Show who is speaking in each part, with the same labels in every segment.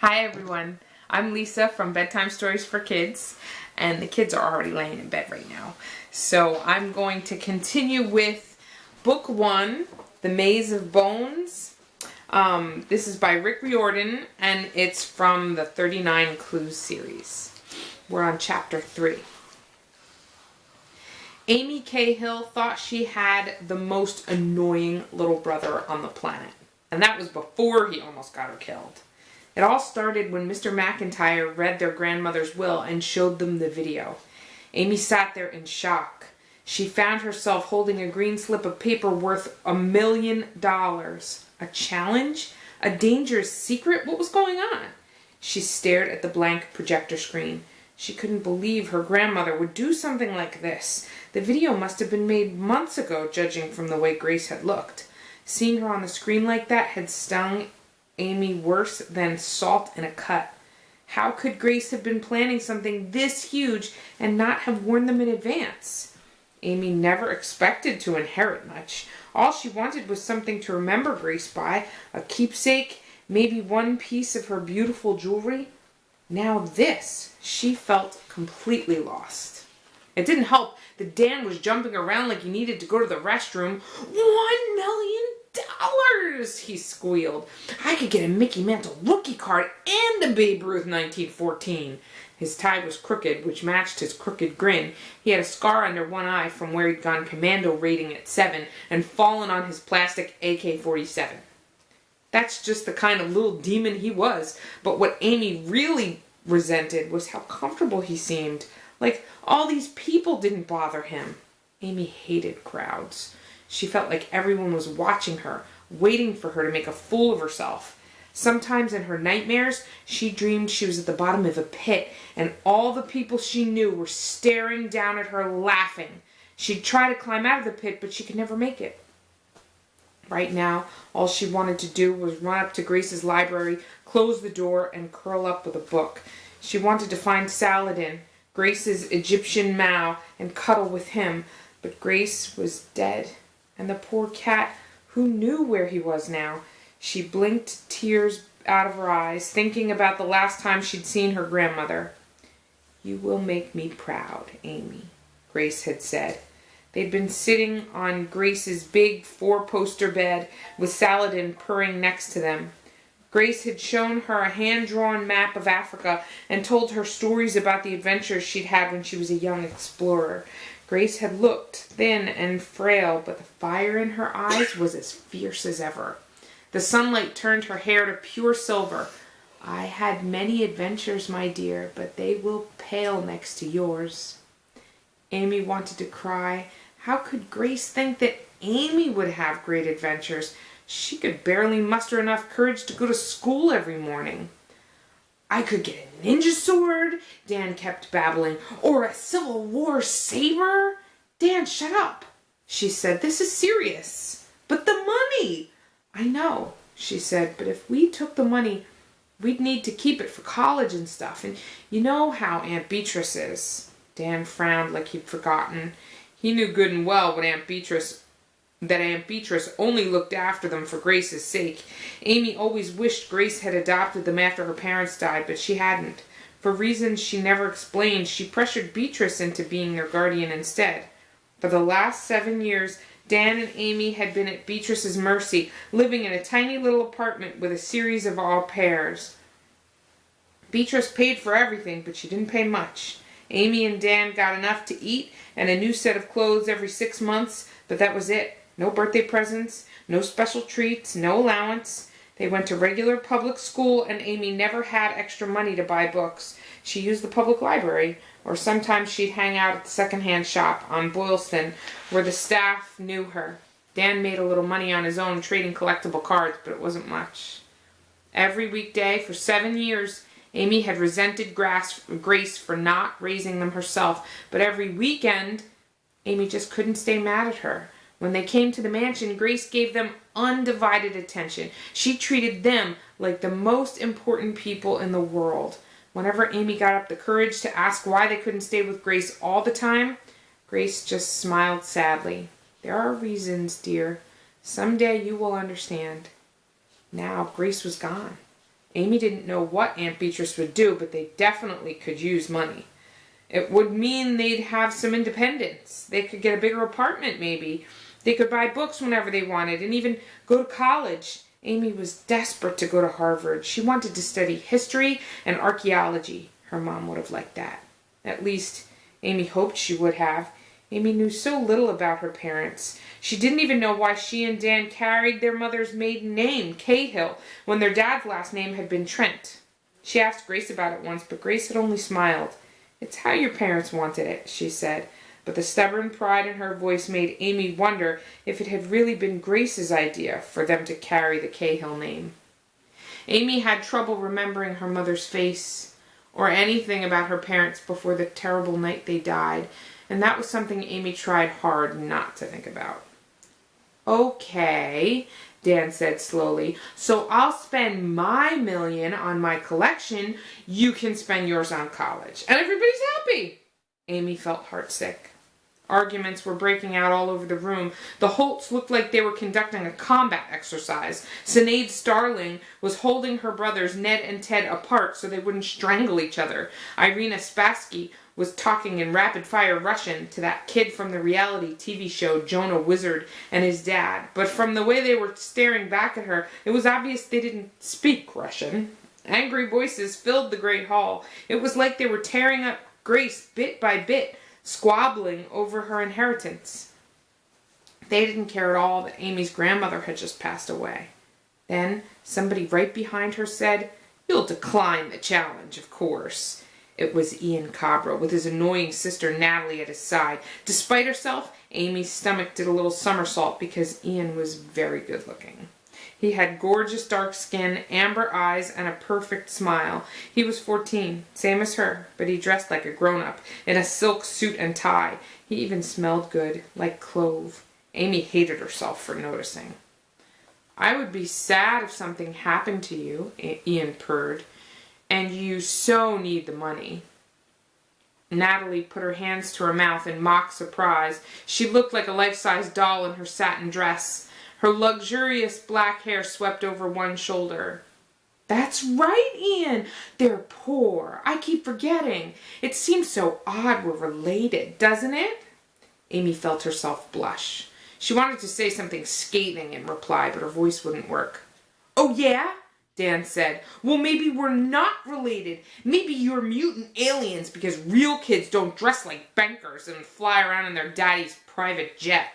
Speaker 1: Hi everyone, I'm Lisa from Bedtime Stories for Kids, and the kids are already laying in bed right now. So I'm going to continue with Book 1, The Maze of Bones. This is by Riordan, and it's from the 39 Clues series. We're on Chapter 3. Amy Cahill thought she had the most annoying little brother on the planet, and that was before he almost got her killed. It all started when Mr. McIntyre read their grandmother's will and showed them the video. Amy sat there in shock. She found herself holding a green slip of paper worth $1 million. A challenge? A dangerous secret? What was going on? She stared at the blank projector screen. She couldn't believe her grandmother would do something like this. The video must have been made months ago, judging from the way Grace had looked. Seeing her on the screen like that had stung Amy worse than salt in a cut. How could Grace have been planning something this huge and not have warned them in advance? Amy never expected to inherit much. All she wanted was something to remember Grace by, a keepsake, maybe one piece of her beautiful jewelry. Now this, she felt completely lost. It didn't help that Dan was jumping around like he needed to go to the restroom. $1 million! He squealed. I could get a Mickey Mantle rookie card and a Babe Ruth 1914. His tie was crooked, which matched his crooked grin. He had a scar under one eye from where he'd gone commando rating at 7 and fallen on his plastic AK-47. That's just the kind of little demon he was. But what Amy really resented was how comfortable he seemed. Like all these people didn't bother him. Amy hated crowds. She felt like everyone was watching her, waiting for her to make a fool of herself. Sometimes in her nightmares, she dreamed she was at the bottom of a pit and all the people she knew were staring down at her laughing. She'd try to climb out of the pit, but she could never make it. Right now, all she wanted to do was run up to Grace's library, close the door, and curl up with a book. She wanted to find Saladin, Grace's Egyptian Mao, and cuddle with him, but Grace was dead. And the poor cat, who knew where he was now? She blinked tears out of her eyes, thinking about the last time she'd seen her grandmother. You will make me proud, Amy, Grace had said. They'd been sitting on Grace's big 4-poster bed with Saladin purring next to them. Grace had shown her a hand-drawn map of Africa and told her stories about the adventures she'd had when she was a young explorer. Grace had looked thin and frail, but the fire in her eyes was as fierce as ever. The sunlight turned her hair to pure silver. I had many adventures, my dear, but they will pale next to yours. Amy wanted to cry. How could Grace think that Amy would have great adventures? She could barely muster enough courage to go to school every morning. I could get a ninja sword, Dan kept babbling, or a Civil War saber. Dan, shut up, she said. This is serious. But the money! I know, she said, but if we took the money, we'd need to keep it for college and stuff. And you know how Aunt Beatrice is. Dan frowned like he'd forgotten. He knew good and well that Aunt Beatrice only looked after them for Grace's sake. Amy always wished Grace had adopted them after her parents died, but she hadn't. For reasons she never explained, she pressured Beatrice into being their guardian instead. For the last 7 years, Dan and Amy had been at Beatrice's mercy, living in a tiny little apartment with a series of au pairs. Beatrice paid for everything, but she didn't pay much. Amy and Dan got enough to eat and a new set of clothes every 6 months, but that was it. No birthday presents, no special treats, no allowance. They went to regular public school, and Amy never had extra money to buy books. She used the public library, or sometimes she'd hang out at the secondhand shop on Boylston, where the staff knew her. Dan made a little money on his own trading collectible cards, but it wasn't much. Every weekday for 7 years, Amy had resented Grace for not raising them herself, but every weekend, Amy just couldn't stay mad at her. When they came to the mansion, Grace gave them undivided attention. She treated them like the most important people in the world. Whenever Amy got up the courage to ask why they couldn't stay with Grace all the time, Grace just smiled sadly. There are reasons, dear. Someday you will understand. Now Grace was gone. Amy didn't know what Aunt Beatrice would do, but they definitely could use money. It would mean they'd have some independence. They could get a bigger apartment, maybe. They could buy books whenever they wanted and even go to college. Amy was desperate to go to Harvard. She wanted to study history and archaeology. Her mom would have liked that. At least, Amy hoped she would have. Amy knew so little about her parents. She didn't even know why she and Dan carried their mother's maiden name, Cahill, when their dad's last name had been Trent. She asked Grace about it once, but Grace had only smiled. "It's how your parents wanted it," she said. But the stubborn pride in her voice made Amy wonder if it had really been Grace's idea for them to carry the Cahill name. Amy had trouble remembering her mother's face or anything about her parents before the terrible night they died, and that was something Amy tried hard not to think about. "Okay," Dan said slowly, "so I'll spend my $1 million on my collection. You can spend yours on college. And everybody's happy." Amy felt heartsick. Arguments were breaking out all over the room. The Holts looked like they were conducting a combat exercise. Sinead Starling was holding her brothers Ned and Ted apart so they wouldn't strangle each other. Irina Spassky was talking in rapid-fire Russian to that kid from the reality TV show Jonah Wizard and his dad. But from the way they were staring back at her, it was obvious they didn't speak Russian. Angry voices filled the great hall. It was like they were tearing up Grace bit by bit, squabbling over her inheritance. They didn't care at all that Amy's grandmother had just passed away. Then somebody right behind her said, "You'll decline the challenge, of course." It was Ian Cabra, with his annoying sister Natalie at his side. Despite herself, Amy's stomach did a little somersault because Ian was very good looking. He had gorgeous dark skin, amber eyes, and a perfect smile. He was 14, same as her, but he dressed like a grown-up, in a silk suit and tie. He even smelled good, like clove. Amy hated herself for noticing. "I would be sad if something happened to you," Ian purred. "And you so need the money." Natalie put her hands to her mouth in mock surprise. She looked like a life-size doll in her satin dress. Her luxurious black hair swept over one shoulder. "That's right, Ian. They're poor. I keep forgetting. It seems so odd we're related, doesn't it?" Amy felt herself blush. She wanted to say something scathing in reply, but her voice wouldn't work. "Oh, yeah?" Dan said. "Well, maybe we're not related. Maybe you're mutant aliens because real kids don't dress like bankers and fly around in their daddy's private jet."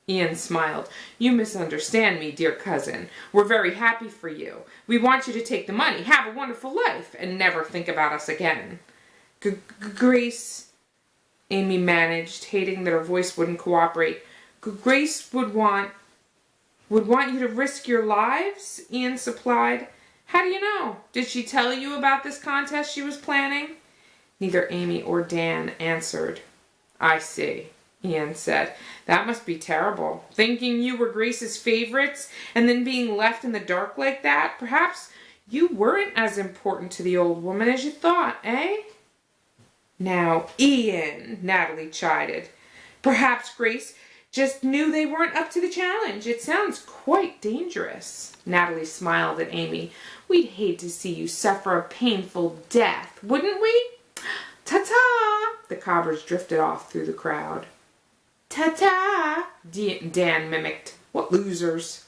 Speaker 1: Ian smiled. "You misunderstand me, dear cousin. We're very happy for you. We want you to take the money, have a wonderful life, and never think about us again." Grace, Amy managed, hating that her voice wouldn't cooperate. "Grace would want you to risk your lives?" Ian supplied. "How do you know? Did she tell you about this contest she was planning?" Neither Amy or Dan answered. "I see," Ian said. "That must be terrible. Thinking you were Grace's favorites and then being left in the dark like that. Perhaps you weren't as important to the old woman as you thought, eh?" "Now, Ian," Natalie chided. "Perhaps Grace just knew they weren't up to the challenge. It sounds quite dangerous." Natalie smiled at Amy. "We'd hate to see you suffer a painful death, wouldn't we?" "Ta-ta!" The Cobras drifted off through the crowd. "Ta-ta!" Dan mimicked. "What losers."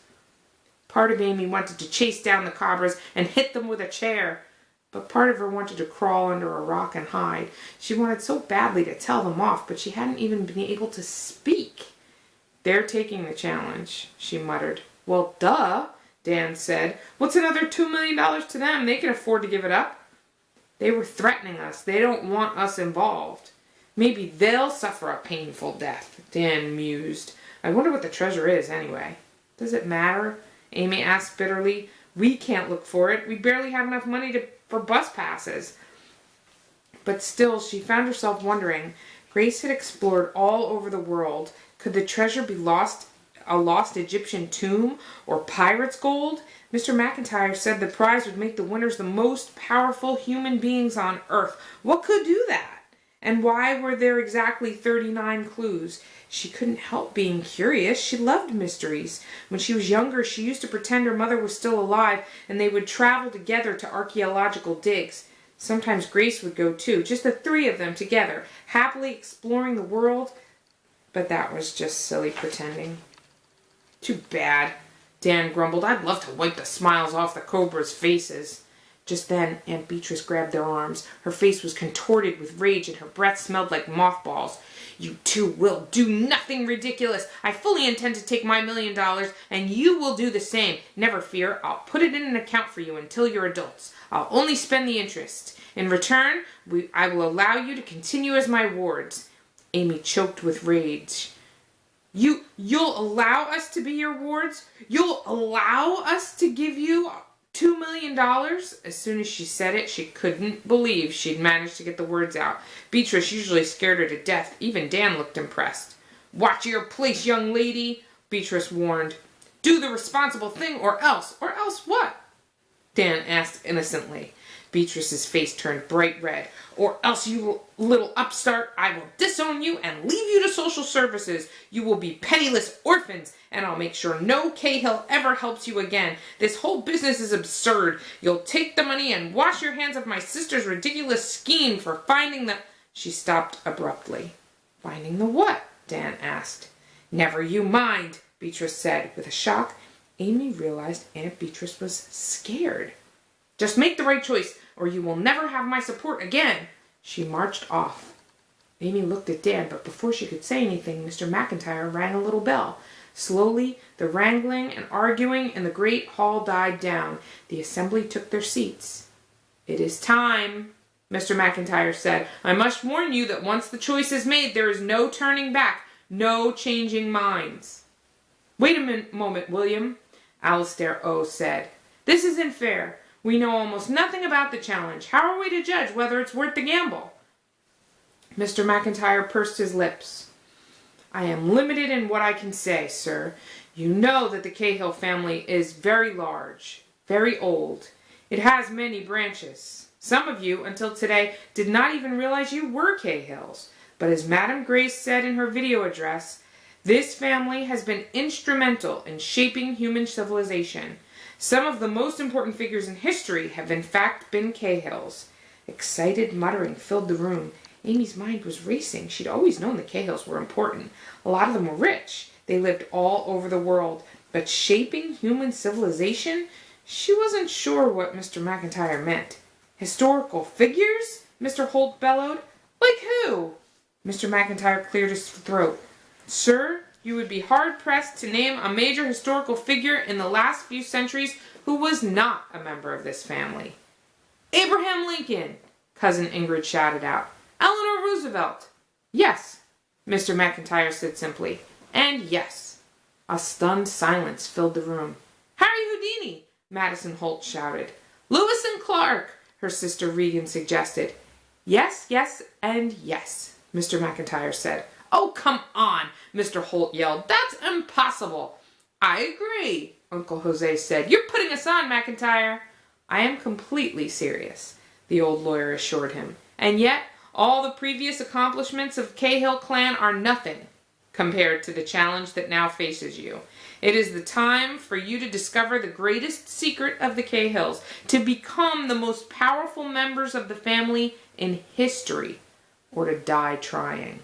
Speaker 1: Part of Amy wanted to chase down the Cobras and hit them with a chair, but part of her wanted to crawl under a rock and hide. She wanted so badly to tell them off, but she hadn't even been able to speak. "They're taking the challenge," she muttered. "Well, duh," Dan said. "What's another $2 million to them? They can afford to give it up." "They were threatening us. They don't want us involved." "Maybe they'll suffer a painful death," Dan mused. "I wonder what the treasure is, anyway." "Does it matter?" Amy asked bitterly. "We can't look for it. We barely have enough money for bus passes." But still, she found herself wondering. Grace had explored all over the world. Could the treasure be a lost Egyptian tomb or pirate's gold? Mr. McIntyre said the prize would make the winners the most powerful human beings on Earth. What could do that? And why were there exactly 39 clues? She couldn't help being curious. She loved mysteries. When she was younger, she used to pretend her mother was still alive, and they would travel together to archaeological digs. Sometimes Grace would go too, just the three of them together, happily exploring the world. But that was just silly pretending. Too bad, Dan grumbled. I'd love to wipe the smiles off the Cobras' faces. Just then, Aunt Beatrice grabbed their arms. Her face was contorted with rage and her breath smelled like mothballs. You two will do nothing ridiculous. I fully intend to take my $1 million, and you will do the same. Never fear, I'll put it in an account for you until you're adults. I'll only spend the interest. In return, I will allow you to continue as my wards. Amy choked with rage. You'll allow us to be your wards? You'll allow us to give you $2 million? As soon as she said it, she couldn't believe she'd managed to get the words out. Beatrice usually scared her to death. Even Dan looked impressed. Watch your place, young lady, Beatrice warned. Do the responsible thing or else. Or else what? Dan asked innocently. Beatrice's face turned bright red. Or else, you little upstart, I will disown you and leave you to social services. You will be penniless orphans, and I'll make sure no Cahill ever helps you again. This whole business is absurd. You'll take the money and wash your hands of my sister's ridiculous scheme for finding the... She stopped abruptly. Finding the what? Dan asked. Never you mind, Beatrice said. With a shock, Amy realized Aunt Beatrice was scared. Just make the right choice, or you will never have my support again. She marched off. Amy looked at Dan, but before she could say anything, Mr. McIntyre rang a little bell. Slowly, the wrangling and arguing in the great hall died down. The assembly took their seats. It is time, Mr. McIntyre said. I must warn you that once the choice is made, there is no turning back, no changing minds. Wait a moment, William, Alistair O. said. This isn't fair. We know almost nothing about the challenge. How are we to judge whether it's worth the gamble? Mr. McIntyre pursed his lips. I am limited in what I can say, sir. You know that the Cahill family is very large, very old. It has many branches. Some of you, until today, did not even realize you were Cahills. But as Madame Grace said in her video address, this family has been instrumental in shaping human civilization. Some of the most important figures in history have in fact been Cahills. Excited muttering filled the room. Amy's mind was racing. She'd always known the Cahills were important. A lot of them were rich. They lived all over the world. But shaping human civilization? She wasn't sure what Mr. McIntyre meant. Historical figures? Mr. Holt bellowed. Like who? Mr. McIntyre cleared his throat. Sir, you would be hard-pressed to name a major historical figure in the last few centuries who was not a member of this family. Abraham Lincoln, Cousin Ingrid shouted out. Eleanor Roosevelt. Yes, Mr. McIntyre said simply. And yes. A stunned silence filled the room. Harry Houdini, Madison Holt shouted. Lewis and Clark, her sister Regan suggested. Yes, yes, and yes, Mr. McIntyre said. Oh, come on, Mr. Holt yelled. That's impossible. I agree, Uncle Jose said. You're putting us on, McIntyre. I am completely serious, the old lawyer assured him. And yet, all the previous accomplishments of Cahill clan are nothing compared to the challenge that now faces you. It is the time for you to discover the greatest secret of the Cahills, to become the most powerful members of the family in history, or to die trying.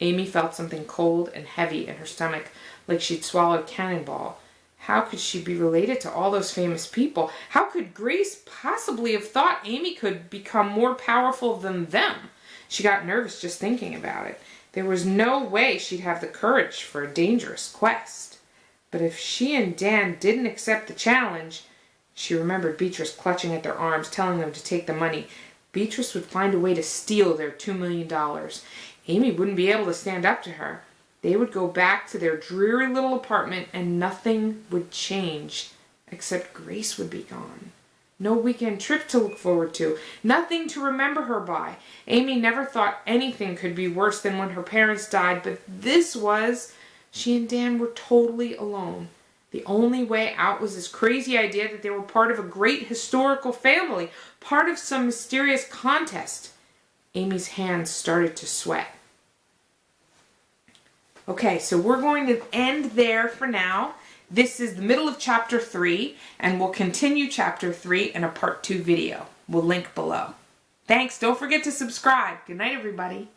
Speaker 1: Amy felt something cold and heavy in her stomach, like she'd swallowed a cannonball. How could she be related to all those famous people? How could Grace possibly have thought Amy could become more powerful than them? She got nervous just thinking about it. There was no way she'd have the courage for a dangerous quest. But if she and Dan didn't accept the challenge, she remembered Beatrice clutching at their arms, telling them to take the money. Beatrice would find a way to steal their $2 million. Amy wouldn't be able to stand up to her. They would go back to their dreary little apartment and nothing would change, except Grace would be gone. No weekend trip to look forward to, nothing to remember her by. Amy never thought anything could be worse than when her parents died, but this was... She and Dan were totally alone. The only way out was this crazy idea that they were part of a great historical family, part of some mysterious contest. Amy's hands started to sweat. Okay, so we're going to end there for now. This is the middle of chapter 3, and we'll continue chapter 3 in a part 2 video. We'll link below. Thanks. Don't forget to subscribe. Good night, everybody.